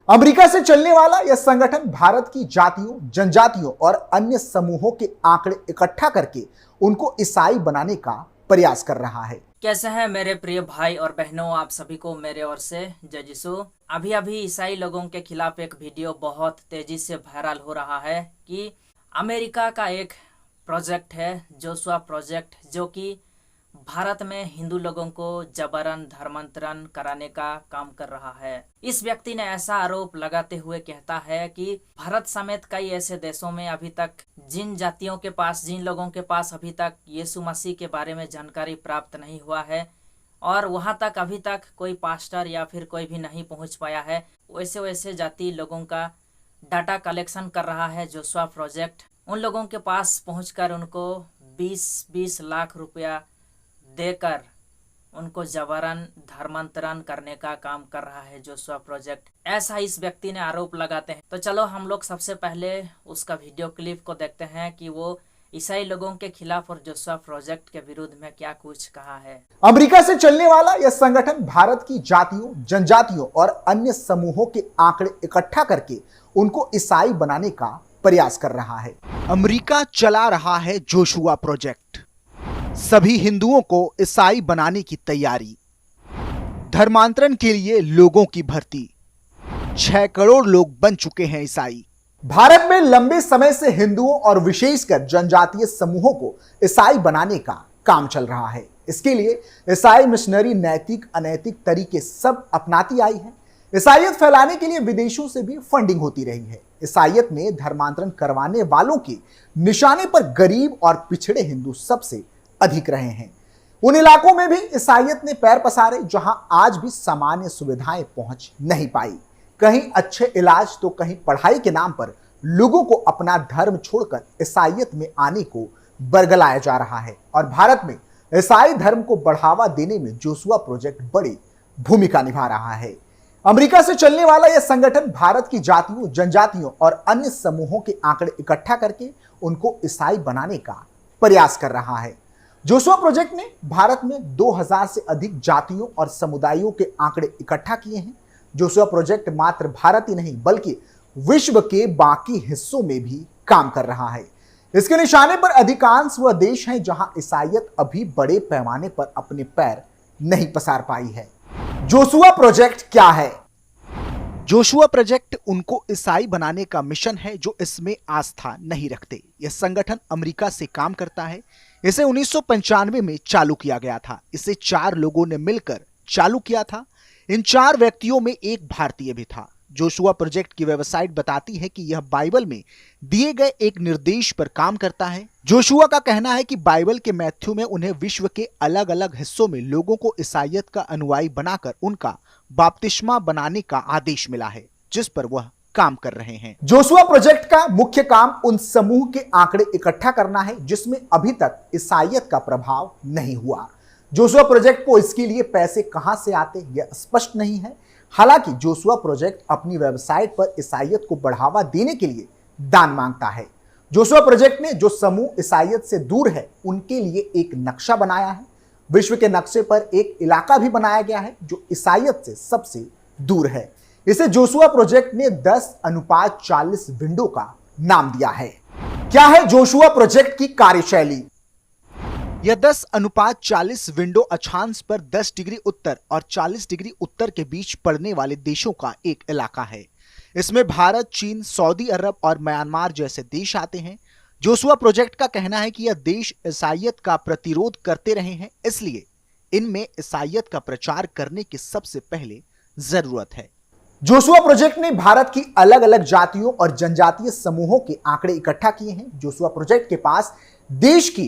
America से चलने वाला यह संगठन भारत की जातियों, जनजातियों और अन्य समूहों के आंकड़े इकट्ठा करके उनको ईसाई बनाने का प्रयास कर रहा है। कैसे हैं मेरे प्रिय भाई और बहनों, आप सभी को मेरे ओर से जय यीशु। अभी अभी ईसाई लोगों के खिलाफ एक वीडियो बहुत तेजी से वायरल हो रहा है कि अमेरिका का एक प्रोजेक्ट है जोशुआ प्रोजेक्ट, जो कि भारत में हिंदू लोगों को जबरन धर्मांतरण कराने का काम कर रहा है। इस व्यक्ति ने ऐसा आरोप लगाते हुए कहता है कि भारत समेत कई ऐसे देशों में अभी तक जिन लोगों के पास अभी तक यीशु मसीह के बारे में जानकारी प्राप्त नहीं हुआ है और वहां तक अभी तक कोई पास्टर या फिर कोई भी नहीं पहुंच पाया है, वैसे वैसे जाति लोगों का डाटा कलेक्शन कर रहा है जोशुआ प्रोजेक्ट। उन लोगों के पास पहुंचकर उनको 20-20 लाख रुपया देकर उनको जबरन धर्मांतरण करने का काम कर रहा है जोशुआ प्रोजेक्ट, ऐसा इस व्यक्ति ने आरोप लगाते हैं। तो चलो हम लोग सबसे पहले उसका वीडियो क्लिप को देखते हैं कि वो ईसाई लोगों के खिलाफ और जोशुआ प्रोजेक्ट के विरुद्ध में क्या कुछ कहा है। अमेरिका से चलने वाला यह संगठन भारत की जातियों, जनजातियों और अन्य समूहों के आंकड़े इकट्ठा करके उनको ईसाई बनाने का प्रयास कर रहा है। अमेरिका चला रहा है जोशुआ प्रोजेक्ट, सभी हिंदुओं को ईसाई बनाने की तैयारी, धर्मांतरण के लिए लोगों की भर्ती, 6 करोड़ लोग बन चुके हैं ईसाई। भारत में लंबे समय से हिंदुओं और विशेषकर जनजातीय समूहों को ईसाई बनाने का काम चल रहा है। इसके लिए ईसाई मिशनरी नैतिक अनैतिक तरीके सब अपनाती आई है। ईसाईयत फैलाने के लिए विदेशों से भी फंडिंग होती रही है। ईसाईयत में धर्मांतरण करवाने वालों के निशाने पर गरीब और पिछड़े हिंदू सबसे अधिक रहे हैं। उन इलाकों में भी ईसाईयत ने पैर पसारे जहां आज भी सामान्य सुविधाएं पहुंच नहीं पाई। कहीं अच्छे इलाज तो कहीं पढ़ाई के नाम पर लोगों को अपना धर्म छोड़कर ईसाईयत में आने को बरगलाया जा रहा है। और भारत में ईसाई धर्म को बढ़ावा देने में जोशुआ प्रोजेक्ट बड़ी भूमिका निभा रहा है। अमेरिका से चलने वाला यह संगठन भारत की जातियों, जनजातियों और अन्य समूहों के आंकड़े इकट्ठा करके उनको ईसाई बनाने का प्रयास कर रहा है। जोशुआ प्रोजेक्ट ने भारत में 2000 से अधिक जातियों और समुदायों के आंकड़े इकट्ठा किए हैं। जोशुआ प्रोजेक्ट मात्र भारत ही नहीं बल्कि विश्व के बाकी हिस्सों में भी काम कर रहा है। इसके निशाने पर अधिकांश वह देश हैं जहां ईसाईयत अभी बड़े पैमाने पर अपने पैर नहीं पसार पाई है। जोशुआ प्रोजेक्ट क्या है? जोशुआ प्रोजेक्ट उनको ईसाई बनाने का मिशन है जो इसमें आस्था नहीं रखते। यह संगठन अमेरिका से काम करता है। इसे 1995 में चालू किया गया था। इसे 4 लोगों ने मिलकर चालू किया था। इन 4 व्यक्तियों में एक भारतीय भी था। जोशुआ प्रोजेक्ट की वेबसाइट बताती है कि यह बाइबल में दिए गए एक निर्देश पर काम करता है। जोशुआ का कहना है कि बाइबल के मैथ्यू में उन्हें विश्व के अलग अलग हिस्सों में लोगों को ईसाईयत का अनुयायी बनाकर उनका बपतिस्मा बनाने का आदेश मिला है, जिस पर वह काम कर रहे हैं। जोशुआ प्रोजेक्ट का मुख्य काम उन समूह के आंकड़े इकट्ठा करना है जिसमें अभी तक ईसाईयत का प्रभाव नहीं हुआ। जोशुआ प्रोजेक्ट को इसके लिए पैसे कहां से आते यह स्पष्ट नहीं है। हालांकि जोशुआ प्रोजेक्ट अपनी वेबसाइट पर ईसाईयत को बढ़ावा देने के लिए दान मांगता है। जोशुआ प्रोजेक्ट ने जो समूह ईसाईयत से दूर है उनके लिए एक नक्शा बनाया है। विश्व के नक्शे पर एक इलाका भी बनाया गया है जो ईसाईयत से सबसे दूर है। इसे जोशुआ प्रोजेक्ट ने 10:40 विंडो का नाम दिया है। क्या है जोशुआ प्रोजेक्ट की कार्यशैली? यह 10:40 विंडो अक्षांश पर 10 डिग्री उत्तर और 40 डिग्री उत्तर के बीच पड़ने वाले देशों का एक इलाका है। इसमें भारत, चीन, सऊदी अरब और म्यांमार जैसे देश आते हैं। जोशुआ प्रोजेक्ट का कहना है कि यह देश ईसाईयत का प्रतिरोध करते रहे हैं, इसलिए इनमें ईसाईयत का प्रचार करने की सबसे पहले जरूरत है। जोशुआ प्रोजेक्ट ने भारत की अलग अलग जातियों और जनजातीय समूहों के आंकड़े इकट्ठा किए हैं। जोशुआ प्रोजेक्ट के पास देश की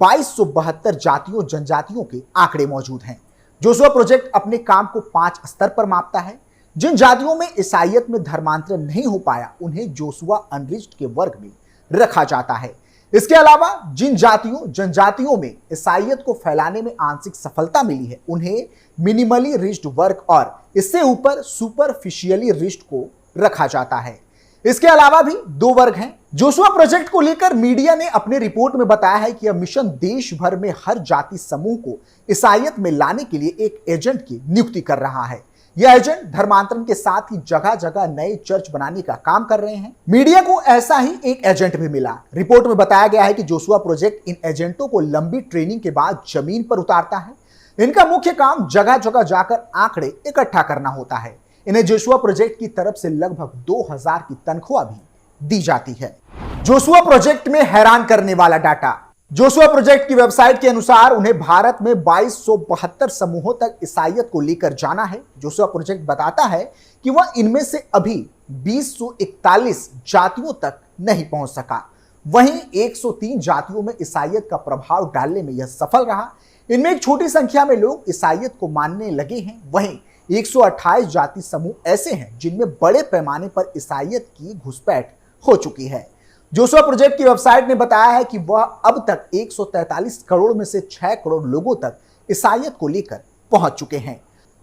2272 जातियों जनजातियों के आंकड़े मौजूद हैं। जोशुआ प्रोजेक्ट अपने काम को 5 स्तर पर मापता है। जिन जातियों में ईसाईयत में धर्मांतरण नहीं हो पाया उन्हें जोशुआ अनरिच्ड के वर्ग में रखा जाता है। इसके अलावा जिन जातियों जनजातियों में ईसाईयत को फैलाने में आंशिक सफलता मिली है उन्हें मिनिमली रिच्ड वर्ग और इससे ऊपर सुपरफिशियली रिच्ड को रखा जाता है। इसके अलावा भी 2 वर्ग हैं। जोशुआ प्रोजेक्ट को लेकर मीडिया ने अपने रिपोर्ट में बताया है कि यह मिशन देश भर में हर जाति समूह को ईसाईयत में लाने के लिए एक एजेंट की नियुक्ति कर रहा है। ये एजेंट धर्मांतरण के साथ ही जगह जगह नए चर्च बनाने का काम कर रहे हैं। मीडिया को ऐसा ही एक एजेंट भी मिला। रिपोर्ट में बताया गया है कि जोशुआ प्रोजेक्ट इन एजेंटों को लंबी ट्रेनिंग के बाद जमीन पर उतारता है। इनका मुख्य काम जगह जगह जाकर आंकड़े इकट्ठा करना होता है। इन्हें जोशुआ प्रोजेक्ट की तरफ से लगभग 2000 की तनख्वाह भी दी जाती है। जोशुआ प्रोजेक्ट में हैरान करने वाला डाटा। जोशुआ प्रोजेक्ट की वेबसाइट के अनुसार उन्हें भारत में 2272 समूहों तक ईसाईयत को लेकर जाना है। जोशुआ प्रोजेक्ट बताता है कि वह इनमें से अभी 2041 जातियों तक नहीं पहुंच सका। वहीं 103 जातियों में ईसाईयत का प्रभाव डालने में यह सफल रहा। इनमें एक छोटी संख्या में लोग ईसाईयत को मानने लगे हैं। वहीं 128 जाति समूह ऐसे हैं जिनमें बड़े पैमाने पर ईसाईयत की घुसपैठ हो चुकी है। जोशुआ प्रोजेक्ट की वेबसाइट ने बताया है कि वह अब तक 143 करोड़ में से 6 करोड़ लोगों तक ईसाईयत को लेकर पहुंच चुके हैं।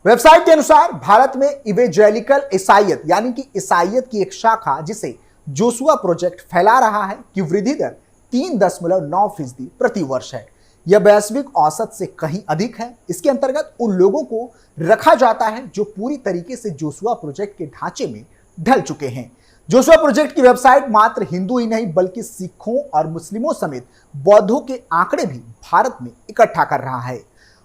वेबसाइट के अनुसार भारत में इवेंजेलिकल ईसाईयत यानी कि ईसाईयत की एक शाखा जिसे जोशुआ प्रोजेक्ट फैला रहा है की वृद्धि दर 3.9% प्रति वर्ष है। यह वैश्विक औसत से कहीं अधिक है। इसके अंतर्गत उन लोगों को रखा जाता है जो पूरी तरीके से जोशुआ प्रोजेक्ट के ढांचे में ढल चुके हैं। जोशुआ प्रोजेक्ट की वेबसाइट मात्र हिंदू ही नहीं बल्कि सिखों और मुस्लिमों समेत बौद्धों के आंकड़े भी भारत में इकट्ठा कर रहा है।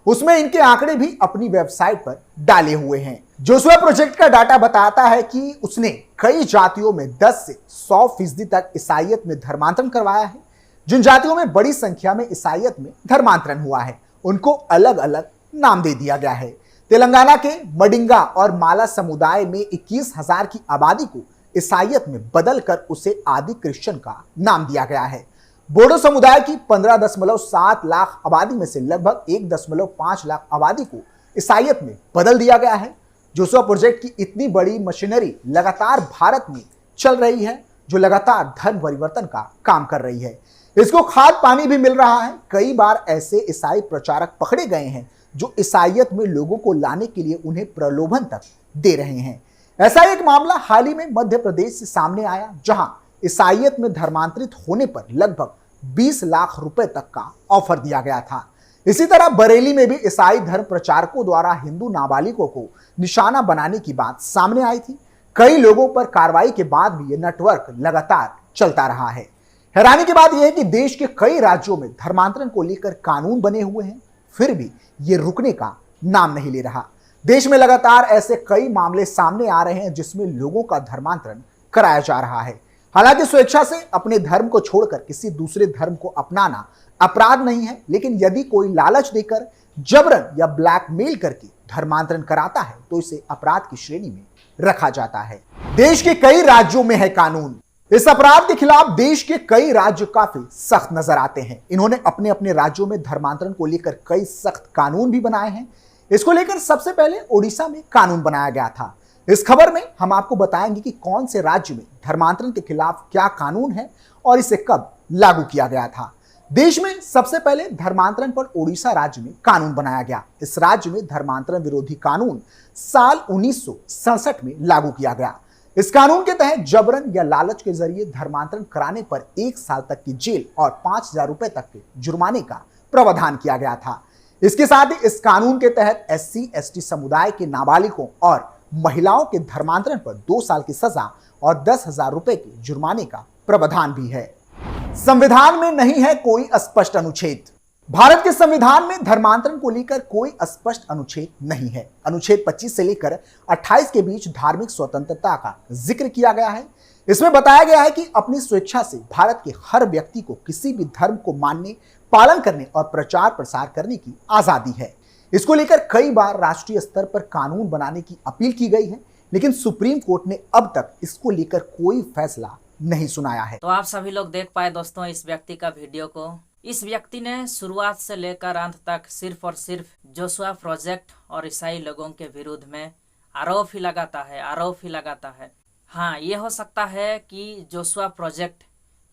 उसमें इनके आंकड़े भी अपनी वेबसाइट पर डाले हुए हैं। जोशुआ प्रोजेक्ट का डाटा बताता है कि उसने कई जातियों में 10 से 100% तक ईसाईयत में धर्मांतरण करवाया है। जिन जातियों में बड़ी संख्या में ईसाईयत में धर्मांतरण हुआ है उनको अलग अलग नाम दे दिया गया है। तेलंगाना के मडिंगा और माला समुदाय में 21,000 की आबादी को ईसाईयत में बदलकर उसे आदि क्रिश्चियन का नाम दिया गया है। बोडो समुदाय की 15.7 लाख आबादी में से लगभग 1.5 लाख आबादी को ईसाईयत में बदल दिया गया है। जोशुआ प्रोजेक्ट की इतनी बड़ी मशीनरी लगातार भारत में चल रही है जो लगातार धर्म परिवर्तन का काम कर रही है। इसको खाद पानी भी मिल रहा है। कई बार ऐसे ईसाई प्रचारक पकड़े गए हैं जो ईसाईयत में लोगों को लाने के लिए उन्हें प्रलोभन तक दे रहे हैं। ऐसा एक मामला हाल ही में मध्य प्रदेश से सामने आया जहां ईसाईयत में धर्मांतरित होने पर लगभग 20 लाख रुपए तक का ऑफर दिया गया था। इसी तरह बरेली में भी ईसाई धर्म प्रचारकों द्वारा हिंदू नाबालिगों को निशाना बनाने की बात सामने आई थी। कई लोगों पर कार्रवाई के बाद भी यह नेटवर्क लगातार चलता रहा है। हैरानी की बात यह है कि देश के कई राज्यों में धर्मांतरण को लेकर कानून बने हुए हैं, फिर भी ये रुकने का नाम नहीं ले रहा। देश में लगातार ऐसे कई मामले सामने आ रहे हैं जिसमें लोगों का धर्मांतरण कराया जा रहा है। हालांकि स्वेच्छा से अपने धर्म को छोड़कर किसी दूसरे धर्म को अपनाना अपराध नहीं है, लेकिन यदि कोई लालच देकर जबरन या ब्लैकमेल करके धर्मांतरण कराता है तो इसे अपराध की श्रेणी में रखा जाता है। देश के कई राज्यों में है कानून। इस अपराध के खिलाफ देश के कई राज्य काफी सख्त नजर आते हैं। इन्होंने अपने अपने राज्यों में धर्मांतरण को लेकर कई सख्त कानून भी बनाए हैं। इसको लेकर सबसे पहले ओडिशा में कानून बनाया गया था। इस खबर में हम आपको बताएंगे कि कौन से राज्य में धर्मांतरण के खिलाफ क्या कानून है और इसे कब लागू किया गया था। देश में सबसे पहले धर्मांतरण पर ओडिशा राज्य में कानून बनाया गया। इस राज्य में धर्मांतरण विरोधी कानून साल 1967 में लागू किया गया। इस कानून के तहत जबरन या लालच के जरिए धर्मांतरण कराने पर 1 साल तक की जेल और 5,000 रुपए तक के जुर्माने का प्रावधान किया गया था। इसके साथ ही इस कानून के तहत SC/ST समुदाय के नाबालिगों और महिलाओं के धर्मांतरण पर 2 साल की सजा और 10,000 रुपए के जुर्माने का प्रावधान भी है। संविधान में नहीं है कोई स्पष्ट अनुच्छेद। भारत के संविधान में धर्मांतरण को लेकर कोई स्पष्ट अनुच्छेद नहीं है। अनुच्छेद 25 से लेकर 28 के बीच धार्मिक स्वतंत्रता का जिक्र किया गया है। इसमें बताया गया है कि अपनी स्वेच्छा से भारत के हर व्यक्ति को किसी भी धर्म को मानने, पालन करने और प्रचार प्रसार करने की आजादी है। इसको लेकर कई बार राष्ट्रीय स्तर पर कानून बनाने की अपील की गई है, लेकिन सुप्रीम कोर्ट ने अब तक इसको लेकर कोई फैसला नहीं सुनाया है। तो आप सभी लोग देख पाए दोस्तों इस व्यक्ति का वीडियो को। इस व्यक्ति ने शुरुआत से लेकर अंत तक सिर्फ और सिर्फ जोशुआ प्रोजेक्ट और ईसाई लोगों के विरुद्ध में आरोप ही लगाता है। हाँ, ये हो सकता है कि जोशुआ प्रोजेक्ट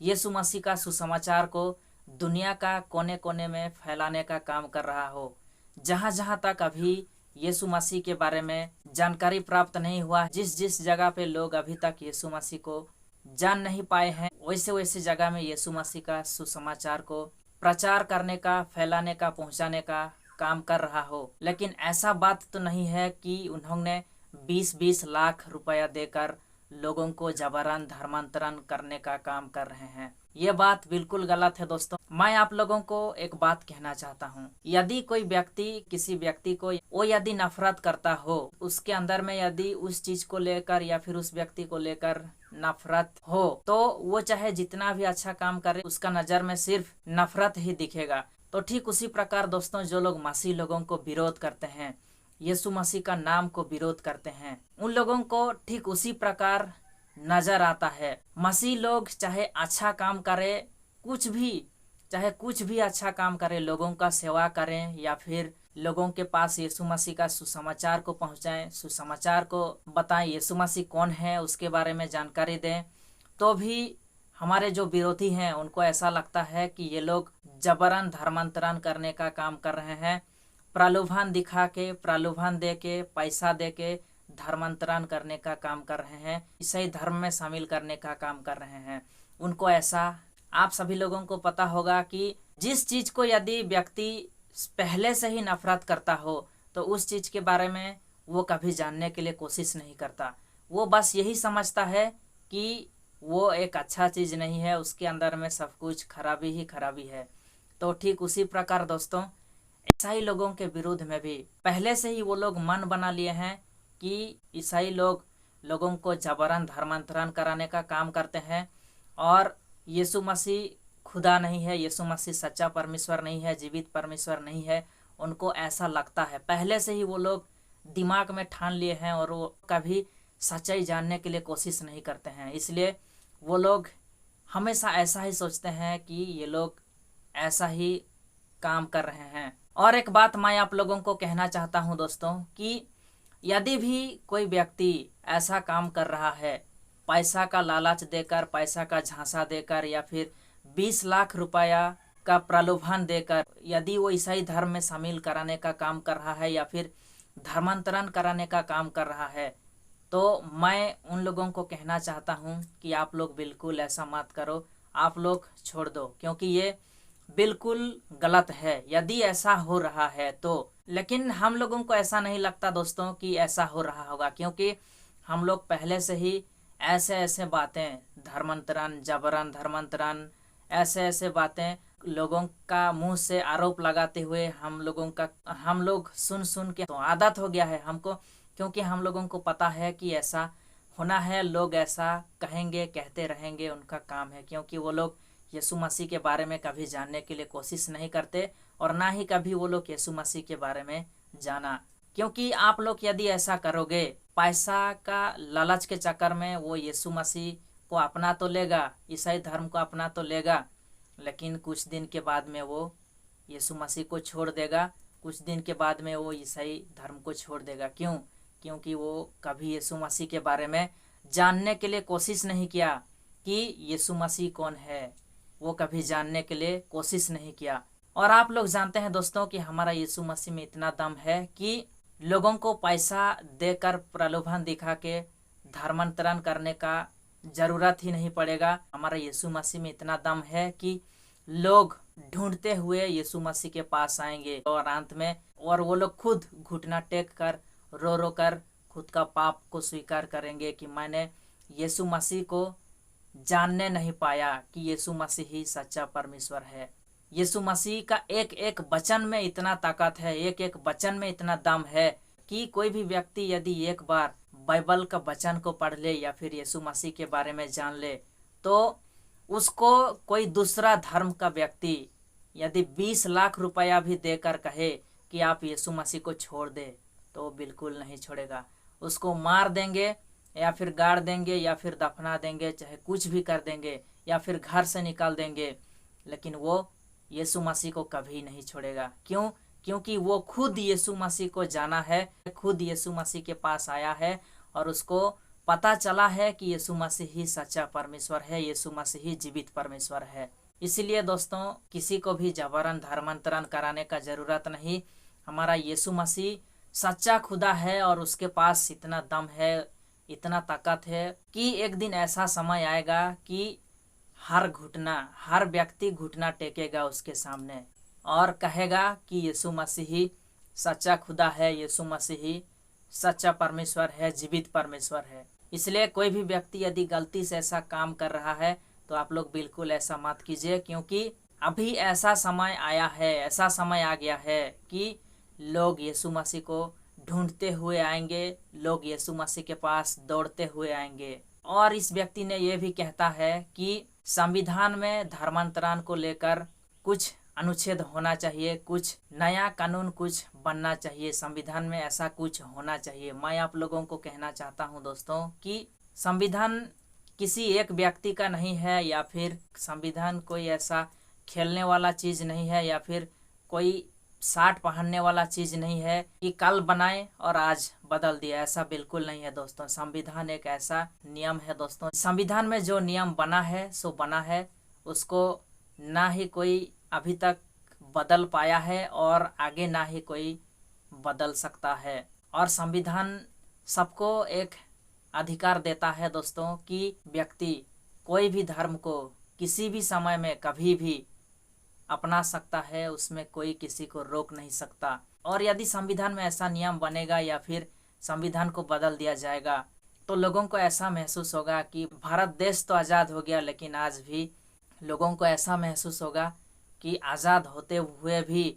यीशु मसीह का सुसमाचार को दुनिया का कोने कोने में फैलाने का काम कर रहा हो। जहाँ जहाँ तक अभी यीशु मसीह के बारे में जानकारी प्राप्त नहीं हुआ, जिस जगह पे लोग अभी तक यीशु मसीह को जान नहीं पाए हैं, वैसे जगह में यीशु मसीह का सुसमाचार को प्रचार करने का, फैलाने का, पहुंचाने का काम कर रहा हो। लेकिन ऐसा बात तो नहीं है कि उन्होंने 20-20 लाख रुपया देकर लोगों को जबरन धर्मांतरण करने का काम कर रहे हैं। ये बात बिल्कुल गलत है दोस्तों। मैं आप लोगों को एक बात कहना चाहता हूँ, यदि कोई व्यक्ति किसी व्यक्ति को वो यदि नफरत करता हो, उसके अंदर में यदि उस चीज को लेकर या फिर उस व्यक्ति को लेकर नफरत हो, तो वो चाहे जितना भी अच्छा काम करे उसका नजर में सिर्फ नफरत ही दिखेगा। तो ठीक उसी प्रकार दोस्तों, जो लोग मसीह लोगों को विरोध करते हैं, यीशु मसीह का नाम को विरोध करते हैं, उन लोगों को ठीक उसी प्रकार नजर आता है। मसीह लोग चाहे अच्छा काम करे, चाहे कुछ भी अच्छा काम करे, लोगों का सेवा करें या फिर लोगों के पास यीशु मसीह का सुसमाचार को पहुंचाएं, सुसमाचार को बताएं, यीशु मसीह कौन है उसके बारे में जानकारी दें, तो भी हमारे जो विरोधी हैं उनको ऐसा लगता है कि ये लोग जबरन धर्मांतरण करने का काम कर रहे हैं। प्रलोभन दिखा के, प्रलोभन दे के, पैसा दे के धर्मांतरण करने का काम कर रहे हैं, ईसाई धर्म में शामिल करने का काम कर रहे हैं। उनको ऐसा, आप सभी लोगों को पता होगा कि जिस चीज को यदि व्यक्ति पहले से ही नफरत करता हो तो उस चीज के बारे में वो कभी जानने के लिए कोशिश नहीं करता। वो बस यही समझता है कि वो एक अच्छा चीज नहीं है, उसके अंदर में सब कुछ खराबी ही खराबी है। तो ठीक उसी प्रकार दोस्तों, ईसाई लोगों के विरुद्ध में भी पहले से ही वो लोग मन बना लिए हैं कि ईसाई लोगों को जबरन धर्मांतरण कराने का काम करते हैं और यीशु मसीह खुदा नहीं है, यीशु मसीह सच्चा परमेश्वर नहीं है, जीवित परमेश्वर नहीं है। उनको ऐसा लगता है, पहले से ही वो लोग दिमाग में ठान लिए हैं और वो कभी सच्चाई जानने के लिए कोशिश नहीं करते हैं। इसलिए वो लोग हमेशा ऐसा ही सोचते हैं कि ये लोग ऐसा ही काम कर रहे हैं। और एक बात मैं आप लोगों को कहना चाहता हूं दोस्तों, कि यदि भी कोई व्यक्ति ऐसा काम कर रहा है, पैसा का लालच देकर, पैसा का झांसा देकर या फिर 20 लाख रुपया का प्रलोभन देकर यदि वो ईसाई धर्म में शामिल कराने का काम कर रहा है या फिर धर्मांतरण कराने का काम कर रहा है, तो मैं उन लोगों को कहना चाहता हूं कि आप लोग बिल्कुल ऐसा मत करो, आप लोग छोड़ दो, क्योंकि ये बिल्कुल गलत है यदि ऐसा हो रहा है तो। लेकिन हम लोगों को ऐसा नहीं लगता दोस्तों कि ऐसा हो रहा होगा, क्योंकि हम लोग पहले से ही ऐसे ऐसे बातें, धर्मांतरण, जबरन धर्मांतरण, ऐसे ऐसे बातें लोगों का मुंह से आरोप लगाते हुए हम लोग सुन के तो आदत हो गया है हमको, क्योंकि हम लोगों को पता है कि ऐसा होना है, लोग ऐसा कहेंगे, कहते रहेंगे, उनका काम है। क्योंकि वो लोग यीशु मसीह के बारे में कभी जानने के लिए कोशिश नहीं करते और ना ही कभी वो लोग यीशु मसीह के बारे में जाना। क्योंकि आप लोग यदि ऐसा करोगे, पैसा का लालच के चक्कर में वो यीशु मसीह को अपना तो लेगा, ईसाई धर्म को अपना तो लेगा, लेकिन कुछ दिन के बाद में वो यीशु मसीह को छोड़ देगा, कुछ दिन के बाद में वो ईसाई धर्म को छोड़ देगा। क्यों? क्योंकि वो कभी यीशु मसीह के बारे में जानने के लिए कोशिश नहीं किया कि यीशु मसीह कौन है, वो कभी जानने के लिए कोशिश नहीं किया। और आप लोग जानते हैं दोस्तों कि हमारा यीशु मसीह में इतना दम है कि लोगों को पैसा देकर, प्रलोभन दिखा के धर्मांतरण करने का जरूरत ही नहीं पड़ेगा। हमारा यीशु मसीह में इतना दम है कि लोग ढूंढते हुए यीशु मसीह के पास आएंगे और अंत में वो लोग खुद घुटना टेक कर, रो रो कर खुद का पाप को स्वीकार करेंगे कि मैंने यीशु मसीह को जानने नहीं पाया कि यीशु मसीह ही सच्चा परमेश्वर है। यीशु मसीह का एक एक वचन में इतना ताकत है, एक एक वचन में इतना दम है कि कोई भी व्यक्ति यदि एक बार बाइबल का वचन को पढ़ ले या फिर यीशु मसीह के बारे में जान ले, तो उसको कोई दूसरा धर्म का व्यक्ति यदि 20 लाख रुपया भी देकर कहे कि आप यीशु मसीह को छोड़ दे, तो बिल्कुल नहीं छोड़ेगा। उसको मार देंगे या फिर गाड़ देंगे या फिर दफना देंगे, चाहे कुछ भी कर देंगे या फिर घर से निकाल देंगे, लेकिन वो यीशु मसीह को कभी नहीं छोड़ेगा। क्यों? क्योंकि वो खुद यीशु मसीह को जाना है, खुद यीशु मसीह के पास आया है और उसको पता चला है कि यीशु मसीह ही सच्चा परमेश्वर है, यीशु मसीह ही जीवित परमेश्वर है। इसलिए दोस्तों, किसी को भी जबरन धर्मांतरण कराने का जरूरत नहीं। हमारा यीशु मसीह सच्चा खुदा है और उसके पास इतना दम है, इतना ताकत है कि एक दिन ऐसा समय आएगा कि हर व्यक्ति घुटना टेकेगा उसके सामने और कहेगा कि यीशु मसीह ही सच्चा खुदा है, यीशु मसीह ही सच्चा परमेश्वर है, जीवित परमेश्वर है। इसलिए कोई भी व्यक्ति यदि गलती से ऐसा काम कर रहा है तो आप लोग बिल्कुल ऐसा मत कीजिए, क्योंकि अभी ऐसा समय आया है, ऐसा समय आ गया है कि लोग यीशु मसीह को ढूंढते हुए आएंगे, लोग यीशु मसीह के पास दौड़ते हुए आएंगे। और इस व्यक्ति ने यह भी कहता है कि संविधान में धर्मांतरण को लेकर कुछ अनुच्छेद होना चाहिए, कुछ नया कानून कुछ बनना चाहिए, संविधान में ऐसा कुछ होना चाहिए। मैं आप लोगों को कहना चाहता हूं दोस्तों कि संविधान किसी एक व्यक्ति का नहीं है, या फिर संविधान कोई ऐसा खेलने वाला चीज नहीं है, या फिर कोई शर्ट पहनने वाला चीज नहीं है कि कल बनाए और आज बदल दिया। ऐसा बिल्कुल नहीं है दोस्तों। संविधान एक ऐसा नियम है दोस्तों, संविधान में जो नियम बना है सो बना है, उसको ना ही कोई अभी तक बदल पाया है और आगे ना ही कोई बदल सकता है। और संविधान सबको एक अधिकार देता है दोस्तों कि व्यक्ति कोई भी धर्म को किसी भी समय में कभी भी अपना सकता है, उसमें कोई किसी को रोक नहीं सकता। और यदि संविधान में ऐसा नियम बनेगा या फिर संविधान को बदल दिया जाएगा तो लोगों को ऐसा महसूस होगा कि भारत देश तो आज़ाद हो गया, लेकिन आज भी लोगों को ऐसा महसूस होगा कि आज़ाद होते हुए भी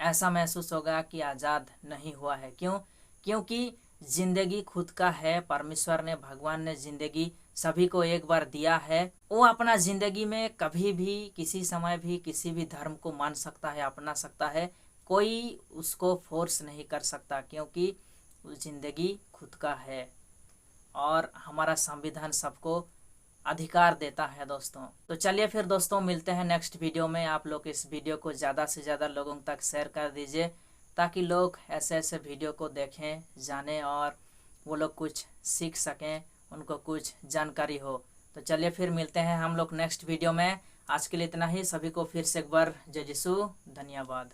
ऐसा महसूस होगा कि आज़ाद नहीं हुआ है। क्यों? क्योंकि जिंदगी खुद का है। परमेश्वर ने, भगवान ने जिंदगी सभी को एक बार दिया है। वो अपना जिंदगी में कभी भी किसी समय भी किसी भी धर्म को मान सकता है, अपना सकता है। कोई उसको फोर्स नहीं कर सकता, क्योंकि वो जिंदगी खुद का है और हमारा संविधान सबको अधिकार देता है दोस्तों। तो चलिए फिर दोस्तों, मिलते हैं नेक्स्ट वीडियो में। आप लोग इस वीडियो को ज़्यादा से ज़्यादा लोगों तक शेयर कर दीजिए, ताकि लोग ऐसे ऐसे वीडियो को देखें, जानें और वो लोग कुछ सीख सकें, उनको कुछ जानकारी हो। तो चलिए फिर मिलते हैं हम लोग नेक्स्ट वीडियो में। आज के लिए इतना ही। सभी को फिर से एक बार जय यीशु, धन्यवाद।